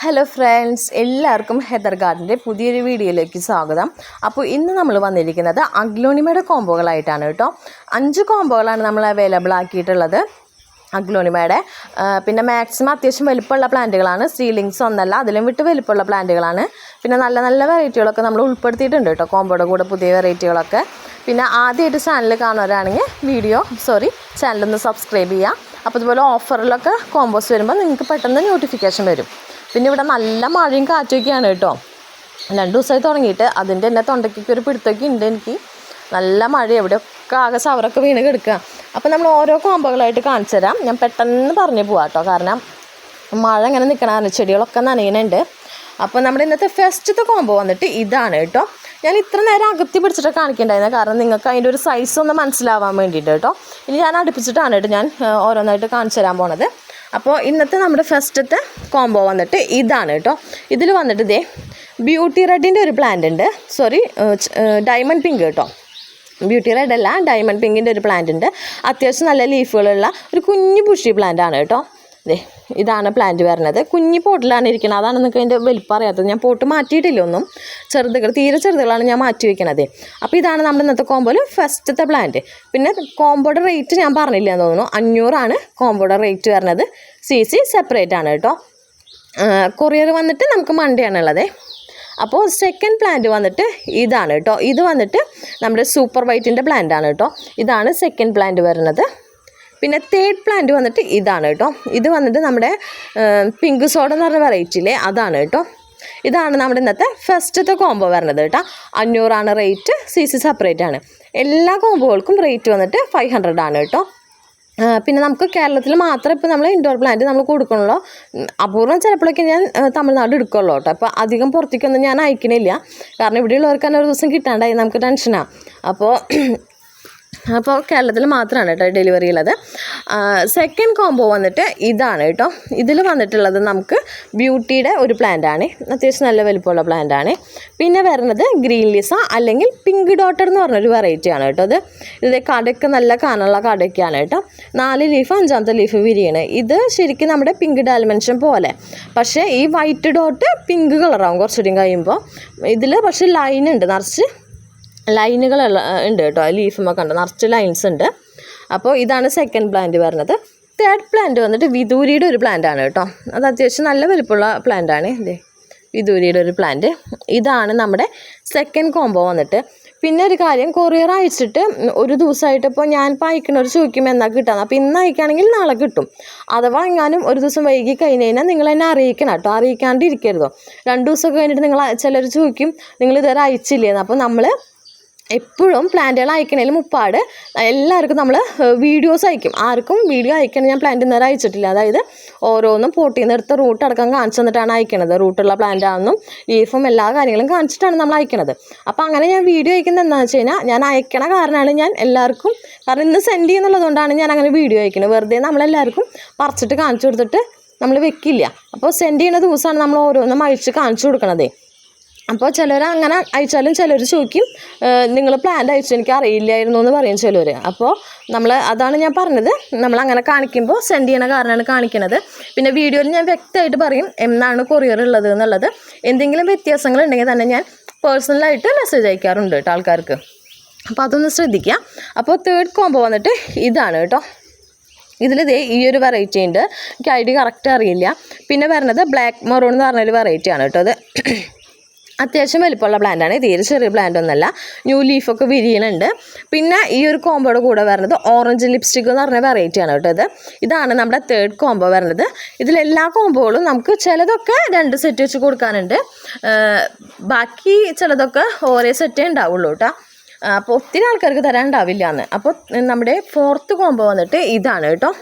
Hello friends, എല്ലാവർക്കും Heather ഗാർഡൻ്റെ പുതിയൊരു വീഡിയോയിലേക്ക് സ്വാഗതം. അപ്പോൾ ഇന്ന് നമ്മൾ വന്നിരിക്കുന്നത് അഗ്ലോണിമയുടെ കോംബോകളായിട്ടാണ് കേട്ടോ. 5 കോംബോകളാണ് നമ്മൾ അവൈലബിൾ ആക്കിയിട്ടുള്ളത് അഗ്ലോണിമയുടെ. പിന്നെ മാക്സിമം അത്യാവശ്യം വലുപ്പമുള്ള പ്ലാന്റുകളാണ്, സീലിങ്സ് ഒന്നല്ല, അതിലും വിട്ട് വലുപ്പമുള്ള പ്ലാന്റുകളാണ്. പിന്നെ നല്ല നല്ല വെറൈറ്റികളൊക്കെ നമ്മൾ ഉൾപ്പെടുത്തിയിട്ടുണ്ട് കേട്ടോ കോംബോയുടെ കൂടെ, പുതിയ വെറൈറ്റികളൊക്കെ. പിന്നെ ആദ്യമായിട്ട് ചാനൽ കാണുന്നവരാണെങ്കിൽ ചാനലൊന്ന് സബ്സ്ക്രൈബ് ചെയ്യുക. അപ്പോൾ അതുപോലെ ഓഫറിലൊക്കെ കോംബോസ് വരുമ്പോൾ നിങ്ങൾക്ക് പെട്ടെന്ന് നോട്ടിഫിക്കേഷൻ വരും. പിന്നെ ഇവിടെ നല്ല മഴയും കാറ്റൊക്കെയാണ് കേട്ടോ. 2 ദിവസമായി തുടങ്ങിയിട്ട് അതിൻ്റെ തന്നെ തൊണ്ടയ്ക്കൊക്കെ ഒരു പിടുത്തൊക്കെ ഉണ്ട് എനിക്ക്. നല്ല മഴ, എവിടെയൊക്കെ ആകെ ചവറൊക്കെ വീണ് കിടക്കുക. അപ്പോൾ നമ്മൾ ഓരോ കോംബോകളായിട്ട് കാണിച്ചു തരാം. ഞാൻ പെട്ടെന്ന് പറഞ്ഞു പോകാം കേട്ടോ, കാരണം മഴ ഇങ്ങനെ നിൽക്കണ ചെടികളൊക്കെ നനയുന്നുണ്ട്. അപ്പോൾ നമ്മുടെ ഇന്നത്തെ ഫസ്റ്റത്തെ കോംബോ വന്നിട്ട് ഇതാണ് കേട്ടോ. ഞാൻ ഇത്ര നേരം അകത്തി പിടിച്ചിട്ട് കാണിക്കേണ്ടായിരുന്നു, കാരണം നിങ്ങൾക്ക് അതിൻ്റെ ഒരു സൈസ് ഒന്ന് മനസ്സിലാവാൻ വേണ്ടിയിട്ട് കേട്ടോ. ഇനി ഞാൻ അടുപ്പിച്ചിട്ടാണ് കേട്ടോ ഞാൻ ഓരോന്നായിട്ട് കാണിച്ചു തരാൻ പോണത്. അപ്പോൾ ഇന്നത്തെ നമ്മുടെ ഫസ്റ്റത്തെ കോംബോ വന്നിട്ട് ഇതാണ് കേട്ടോ. ഇതിൽ വന്നിട്ട് ഇതേ ബ്യൂട്ടി റെഡിൻ്റെ ഒരു പ്ലാന്റ് ഉണ്ട്, ഡയമണ്ട് പിങ്ക് കേട്ടോ. ബ്യൂട്ടി റെഡ് അല്ല, ഡയമണ്ട് പിങ്കിൻ്റെ ഒരു പ്ലാന്റ് ഉണ്ട്. അത്യാവശ്യം നല്ല ലീഫുകളുള്ള ഒരു കുഞ്ഞു ബുഷി പ്ലാന്റ് ആണ് കേട്ടോ. ഇതാണ് പ്ലാന്റ് വരുന്നത്. കുഞ്ഞി പോട്ടിലാണ് ഇരിക്കുന്നത്, അതാണ് നിങ്ങൾക്ക് അതിൻ്റെ വലിപ്പം അറിയാത്തത്. ഞാൻ പോട്ട് മാറ്റിയിട്ടില്ല ഒന്നും, തീരെ ചെറുതുകളാണ് ഞാൻ മാറ്റി വയ്ക്കണത്. അപ്പോൾ ഇതാണ് നമ്മുടെ ഇന്നത്തെ കോംബോയിൽ ഫസ്റ്റത്തെ പ്ലാന്റ്. പിന്നെ കോംബോയുടെ റേറ്റ് ഞാൻ പറഞ്ഞില്ല എന്ന് തോന്നുന്നു, 500 കോംബോയുടെ റേറ്റ് വരുന്നത്. CC സെപ്പറേറ്റ് ആണ് കേട്ടോ. കൊറിയർ വന്നിട്ട് നമുക്ക് മൺഡേ ആണുള്ളത്. അപ്പോൾ സെക്കൻഡ് പ്ലാന്റ് വന്നിട്ട് ഇതാണ് കേട്ടോ. ഇത് വന്നിട്ട് നമ്മുടെ സൂപ്പർ വൈറ്റിൻ്റെ പ്ലാന്റ് ആണ് കേട്ടോ. ഇതാണ് സെക്കൻഡ് പ്ലാന്റ് വരുന്നത്. പിന്നെ തേർഡ് പ്ലാന്റ് വന്നിട്ട് ഇതാണ് കേട്ടോ. ഇത് വന്നിട്ട് നമ്മുടെ പിങ്ക് സോഡ എന്ന് പറഞ്ഞ വെറൈറ്റിയിലെ അതാണ് കേട്ടോ. ഇതാണ് നമ്മുടെ ഇന്നത്തെ ഫസ്റ്റത്തെ കോംബോ വരുന്നത് കേട്ടോ. 500 റേറ്റ്. CC സെപ്പറേറ്റ് ആണ്. എല്ലാ കോംബോകൾക്കും റേറ്റ് വന്നിട്ട് 500 ആണ് കേട്ടോ. പിന്നെ നമുക്ക് കേരളത്തിൽ മാത്രം ഇപ്പോൾ നമ്മൾ ഇൻഡോർ പ്ലാന്റ് നമ്മൾ കൊടുക്കണല്ലോ. അപൂർവം ചിലപ്പോഴൊക്കെ ഞാൻ തമിഴ്നാട് എടുക്കുള്ളൂ കേട്ടോ. അപ്പോൾ അധികം പുറത്തേക്കൊന്നും ഞാൻ അയക്കണില്ല, കാരണം ഇവിടെയുള്ളവർക്ക് തന്നെ ഒരു ദിവസം കിട്ടാണ്ടായി നമുക്ക് ടെൻഷനാണ്. അപ്പോൾ കേരളത്തിൽ മാത്രമാണ് കേട്ടോ ഡെലിവറി ഉള്ളത്. സെക്കൻഡ് കോംബോ വന്നിട്ട് ഇതാണ് കേട്ടോ. ഇതിൽ വന്നിട്ടുള്ളത് നമുക്ക് ബ്യൂട്ടിയുടെ ഒരു പ്ലാന്റാണ്, അത്യാവശ്യം നല്ല വലിപ്പമുള്ള പ്ലാന്റാണ്. പിന്നെ വരുന്നത് ഗ്രീൻ ലിസ അല്ലെങ്കിൽ പിങ്ക് ഡോട്ടർ എന്ന് പറഞ്ഞൊരു വെറൈറ്റിയാണ് കേട്ടോ. ഇത് കടയ്ക്ക് നല്ല കാനുള്ള കടയ്ക്കാണ് കേട്ടോ. 4 ലീഫ്, 5ാമത്തെ ലീഫ് വിരിയണേ. ഇത് ശരിക്കും നമ്മുടെ പിങ്ക് ഡാൽമെൻഷൻ പോലെ, പക്ഷേ ഈ വൈറ്റ് ഡോട്ട് പിങ്ക് കളറാവും കുറച്ചുകൂടി കഴിയുമ്പോൾ. ഇതിൽ പക്ഷേ ലൈൻ ഉണ്ട്, നിറച്ച് ലൈനുകൾ ഉണ്ട് കേട്ടോ. ലീഫുമൊക്കെ ഉണ്ട്, നിറച്ച് ലൈൻസ് ഉണ്ട്. അപ്പോൾ ഇതാണ് സെക്കൻഡ് പ്ലാന്റ് വരുന്നത്. തേർഡ് പ്ലാന്റ് വന്നിട്ട് വിദൂരിയുടെ ഒരു പ്ലാന്റ് ആണ് കേട്ടോ. അത് അത്യാവശ്യം നല്ല വലിപ്പമുള്ള പ്ലാന്റ് ആണ്. വിദൂരിയുടെ ഒരു പ്ലാന്റ്. ഇതാണ് നമ്മുടെ സെക്കൻഡ് കോംബോ വന്നിട്ട്. പിന്നെ ഒരു കാര്യം, കൊറിയർ അയച്ചിട്ട് ഒരു ദിവസമായിട്ട് ഇപ്പോൾ ഞാനിപ്പോൾ അയക്കണവർ ചോദിക്കുമ്പോൾ എന്നാൽ കിട്ടാന്ന്. അപ്പോൾ ഇന്ന് അയക്കുകയാണെങ്കിൽ നാളെ കിട്ടും. അഥവാ എങ്ങാനും ഒരു ദിവസം വൈകി കഴിഞ്ഞ് കഴിഞ്ഞാൽ നിങ്ങൾ എന്നെ അറിയിക്കണം കേട്ടോ. അറിയിക്കാണ്ടിരിക്കരുതോ. 2 ദിവസം കഴിഞ്ഞിട്ട് ചിലർ ചോദിക്കും നിങ്ങൾ ഇതുവരെ അയച്ചില്ലേന്ന്. അപ്പോൾ നമ്മൾ എപ്പോഴും പ്ലാന്റുകൾ അയക്കണേലും മുപ്പാട് എല്ലാവർക്കും നമ്മൾ വീഡിയോസ് അയക്കും. ആർക്കും വീഡിയോ അയക്കണം ഞാൻ പ്ലാന്റ് ഇന്നേരം അയച്ചിട്ടില്ല. അതായത് ഓരോന്നും പോട്ടിൽ നിന്ന് എടുത്ത റൂട്ട് അടക്കം കാണിച്ചു തന്നിട്ടാണ് അയക്കണത്. റൂട്ടുള്ള പ്ലാന്റ് ആണെന്നും ലീഫും എല്ലാ കാര്യങ്ങളും കാണിച്ചിട്ടാണ് നമ്മൾ അയക്കണത്. അപ്പോൾ അങ്ങനെ ഞാൻ വീഡിയോ അയക്കുന്നത് എന്താണെന്ന് വെച്ച് കഴിഞ്ഞാൽ, ഞാൻ അയക്കണ കാരണമാണ് ഞാൻ എല്ലാവർക്കും, കാരണം ഇന്ന് സെൻഡ് ചെയ്യുന്നുള്ളതുകൊണ്ടാണ് ഞാൻ അങ്ങനെ വീഡിയോ അയക്കുന്നത്. വെറുതെ നമ്മളെല്ലാവർക്കും പറിച്ചിട്ട് കാണിച്ചു കൊടുത്തിട്ട് നമ്മൾ വെക്കില്ല. അപ്പോൾ സെൻഡ് ചെയ്യുന്ന ദിവസമാണ് നമ്മൾ ഓരോന്നും അയച്ച് കാണിച്ചു കൊടുക്കണതേ. അപ്പോൾ ചിലർ അങ്ങനെ അയച്ചാലും ചിലർ ചോദിക്കും നിങ്ങൾ പ്ലാന്റ് അയച്ചു എനിക്ക് അറിയില്ലായിരുന്നു എന്ന് പറയും ചിലർ. അപ്പോൾ അതാണ് ഞാൻ പറഞ്ഞത്, നമ്മളങ്ങനെ കാണിക്കുമ്പോൾ സെൻഡ് ചെയ്യണ കാരണമാണ് കാണിക്കണത്. പിന്നെ വീഡിയോയിൽ ഞാൻ വ്യക്തമായിട്ട് പറയും എന്നാണ് കൊറിയർ ഉള്ളത് എന്നുള്ളത്. എന്തെങ്കിലും വ്യത്യാസങ്ങളുണ്ടെങ്കിൽ തന്നെ ഞാൻ പേഴ്സണലായിട്ട് മെസ്സേജ് അയക്കാറുണ്ട് കേട്ടോ ആൾക്കാർക്ക്. അപ്പോൾ അതൊന്ന് ശ്രദ്ധിക്കുക. അപ്പോൾ തേർഡ് കോംബോ വന്നിട്ട് ഇതാണ് കേട്ടോ. ഇതിൽ ഈ ഒരു വെറൈറ്റി ഉണ്ട്, എനിക്ക് ID കറക്റ്റ് അറിയില്ല. പിന്നെ വരുന്നത് ബ്ലാക്ക് മെറൂൺ എന്ന് പറഞ്ഞൊരു വെറൈറ്റിയാണ് കേട്ടോ. അത് അത്യാവശ്യം വലിപ്പമുള്ള പ്ലാന്റാണ്, തീരെ ചെറിയ പ്ലാന്റ് ഒന്നല്ല. ന്യൂ ലീഫൊക്കെ വിരിയണുണ്ട്. പിന്നെ ഈ ഒരു കോംബോയുടെ കൂടെ വരുന്നത് ഓറഞ്ച് ലിപ്സ്റ്റിക് എന്ന് പറഞ്ഞ വെറൈറ്റിയാണ് കേട്ടോ. ഇതാണ് നമ്മുടെ തേർഡ് കോംബോ വരുന്നത്. ഇതിലെല്ലാ കോംബോകളും നമുക്ക് ചിലതൊക്കെ 2 സെറ്റ് വെച്ച് കൊടുക്കാനുണ്ട്, ബാക്കി ചിലതൊക്കെ ഓരോ സെറ്റേ ഉണ്ടാവുള്ളൂ കേട്ടോ. അപ്പോൾ ഒത്തിരി ആൾക്കാർക്ക് തരാൻ ഉണ്ടാവില്ല എന്ന്. അപ്പോൾ നമ്മുടെ ഫോർത്ത് കോംബോ വന്നിട്ട് ഇതാണ് കേട്ടോ.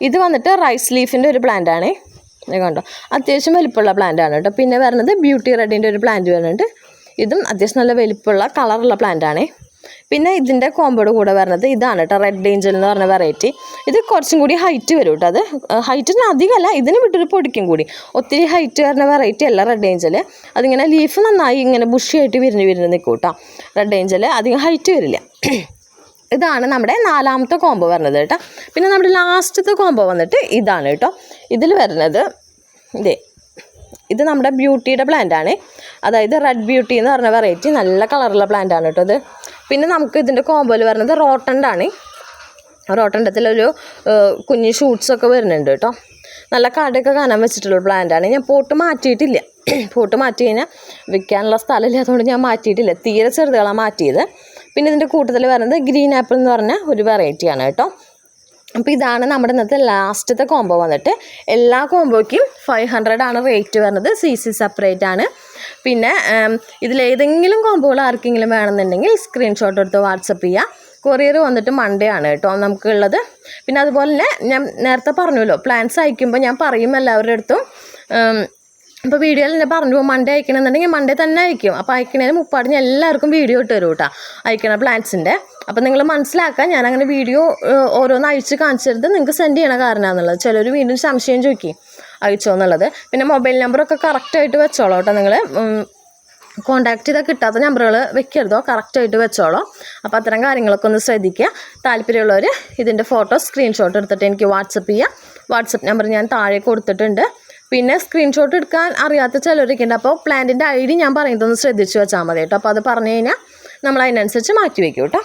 ഇത് വന്നിട്ട് റൈസ് ലീഫിൻ്റെ ഒരു പ്ലാന്റാണ്, കണ്ടോ. അത്യാവശ്യം വലിപ്പമുള്ള പ്ലാന്റ് ആണ് കേട്ടോ. പിന്നെ വരുന്നത് ബ്യൂട്ടി റെഡിൻ്റെ ഒരു പ്ലാന്റ് വരുന്നുണ്ട്. ഇതും അത്യാവശ്യം നല്ല വലിപ്പമുള്ള കളറുള്ള പ്ലാന്റ് ആണ്. പിന്നെ ഇതിൻ്റെ കോംബോയുടെ കൂടെ വരുന്നത് ഇതാണ് കേട്ടോ, റെഡ് ഏഞ്ചൽ എന്ന് പറഞ്ഞ വെറൈറ്റി. ഇത് കുറച്ചും കൂടി ഹൈറ്റ് വരും കേട്ടോ. അത് ഹൈറ്റിന് അധികമല്ല, ഇതിന് വിട്ടൊരു പൊടിക്കും കൂടി. ഒത്തിരി ഹൈറ്റ് വരുന്ന വെറൈറ്റി അല്ല റെഡ് ഏഞ്ചൽ. അതിങ്ങനെ ലീഫ് നന്നായി ഇങ്ങനെ ബുഷിയായിട്ട് വിരിഞ്ഞ് നിൽക്കും കേട്ടോ. റെഡ് ഏഞ്ചൽ അധികം ഹൈറ്റ് വരില്ല. ഇതാണ് നമ്മുടെ 4ാമത്തെ കോംബോ വരുന്നത് കേട്ടോ. പിന്നെ നമ്മുടെ ലാസ്റ്റത്തെ കോംബോ വന്നിട്ട് ഇതാണ് കേട്ടോ. ഇതിൽ വരുന്നത് ഇത് നമ്മുടെ ബ്യൂട്ടിയുടെ പ്ലാന്റാണ്, അതായത് റെഡ് ബ്യൂട്ടി എന്ന് പറഞ്ഞ വെറൈറ്റി, നല്ല കളറുള്ള പ്ലാന്റാണ് കേട്ടോ ഇത്. പിന്നെ നമുക്ക് ഇതിൻ്റെ കോമ്പോയിൽ വരുന്നത് റോട്ടൻ്റാണ്. റോട്ടണ്ടത്തിലൊരു കുഞ്ഞ് ഷൂട്ട്സൊക്കെ വരുന്നുണ്ട് കേട്ടോ. നല്ല കടയൊക്കെ കാണാൻ വെച്ചിട്ടുള്ള പ്ലാന്റാണ്. ഞാൻ പോട്ട് മാറ്റിയിട്ടില്ല. പോട്ട് മാറ്റി കഴിഞ്ഞാൽ വിൽക്കാനുള്ള സ്ഥലമില്ല, അതുകൊണ്ട് ഞാൻ മാറ്റിയിട്ടില്ല. തീരെ ചെറുതുകളാണ് മാറ്റിയത്. പിന്നെ ഇതിൻ്റെ കൂട്ടത്തിൽ വരുന്നത് ഗ്രീൻ ആപ്പിൾ എന്ന് പറഞ്ഞ ഒരു വെറൈറ്റിയാണ് കേട്ടോ. അപ്പോൾ ഇതാണ് നമ്മുടെ ഇന്നത്തെ ലാസ്റ്റത്തെ കോംബോ വന്നിട്ട്. എല്ലാ കോംബോയ്ക്കും 500 ആണ് റേറ്റ് വരുന്നത്. CC സെപ്പറേറ്റ് ആണ്. പിന്നെ ഇതിലേതെങ്കിലും കോംബോകൾ ആർക്കെങ്കിലും വേണമെന്നുണ്ടെങ്കിൽ സ്ക്രീൻഷോട്ട് എടുത്ത് വാട്സപ്പ് ചെയ്യുക. കൊറിയർ വന്നിട്ട് മൺഡേ ആണ് കേട്ടോ നമുക്കുള്ളത്. പിന്നെ അതുപോലെ തന്നെ ഞാൻ നേരത്തെ പറഞ്ഞല്ലോ, പ്ലാൻസ് അയക്കുമ്പോൾ ഞാൻ പറയും എല്ലാവരുടെ അടുത്തും. ഇപ്പോൾ വീഡിയോയിൽ തന്നെ പറഞ്ഞു മൺഡേ അയക്കണമെന്നുണ്ടെങ്കിൽ മൺഡേ തന്നെ അയക്കും. അപ്പോൾ അയക്കണതിന് മുപ്പാട് ഞാൻ എല്ലാവർക്കും വീഡിയോ ഇട്ട് തരും കേട്ടോ, അയക്കണ പ്ലാൻസിൻ്റെ. അപ്പോൾ നിങ്ങൾ മനസ്സിലാക്കുക, ഞാനങ്ങനെ വീഡിയോ ഓരോന്ന് അയച്ച് കാണിച്ചത് നിങ്ങൾക്ക് സെൻഡ് ചെയ്യണ കാരണമെന്നുള്ളത്. ചിലർ വീണ്ടും സംശയം ചോദിക്കും അയച്ചോ എന്നുള്ളത്. പിന്നെ മൊബൈൽ നമ്പറൊക്കെ കറക്റ്റായിട്ട് വെച്ചോളൂ കേട്ടോ. നിങ്ങൾ കോൺടാക്ട് ചെയ്താൽ കിട്ടാത്ത നമ്പറുകൾ വെക്കരുതോ, കറക്റ്റായിട്ട് വെച്ചോളൂ. അപ്പോൾ അത്തരം കാര്യങ്ങളൊക്കെ ഒന്ന് ശ്രദ്ധിക്കുക. താല്പര്യമുള്ളവർ ഇതിൻ്റെ ഫോട്ടോ സ്ക്രീൻഷോട്ട് എടുത്തിട്ട് എനിക്ക് വാട്സപ്പ് ചെയ്യുക. വാട്സപ്പ് നമ്പർ ഞാൻ താഴെ കൊടുത്തിട്ടുണ്ട്. പിന്നെ സ്ക്രീൻഷോട്ട് എടുക്കാൻ അറിയാത്ത ചിലരൊക്കെ ഉണ്ട്. അപ്പോൾ പ്ലാന്റിൻ്റെ ID ഞാൻ പറയുന്നതൊന്ന് ശ്രദ്ധിച്ച് വെച്ചാൽ മതി കേട്ടോ. അപ്പോൾ അത് പറഞ്ഞു കഴിഞ്ഞാൽ നമ്മൾ അതിനനുസരിച്ച് മാറ്റി വയ്ക്കും കേട്ടോ.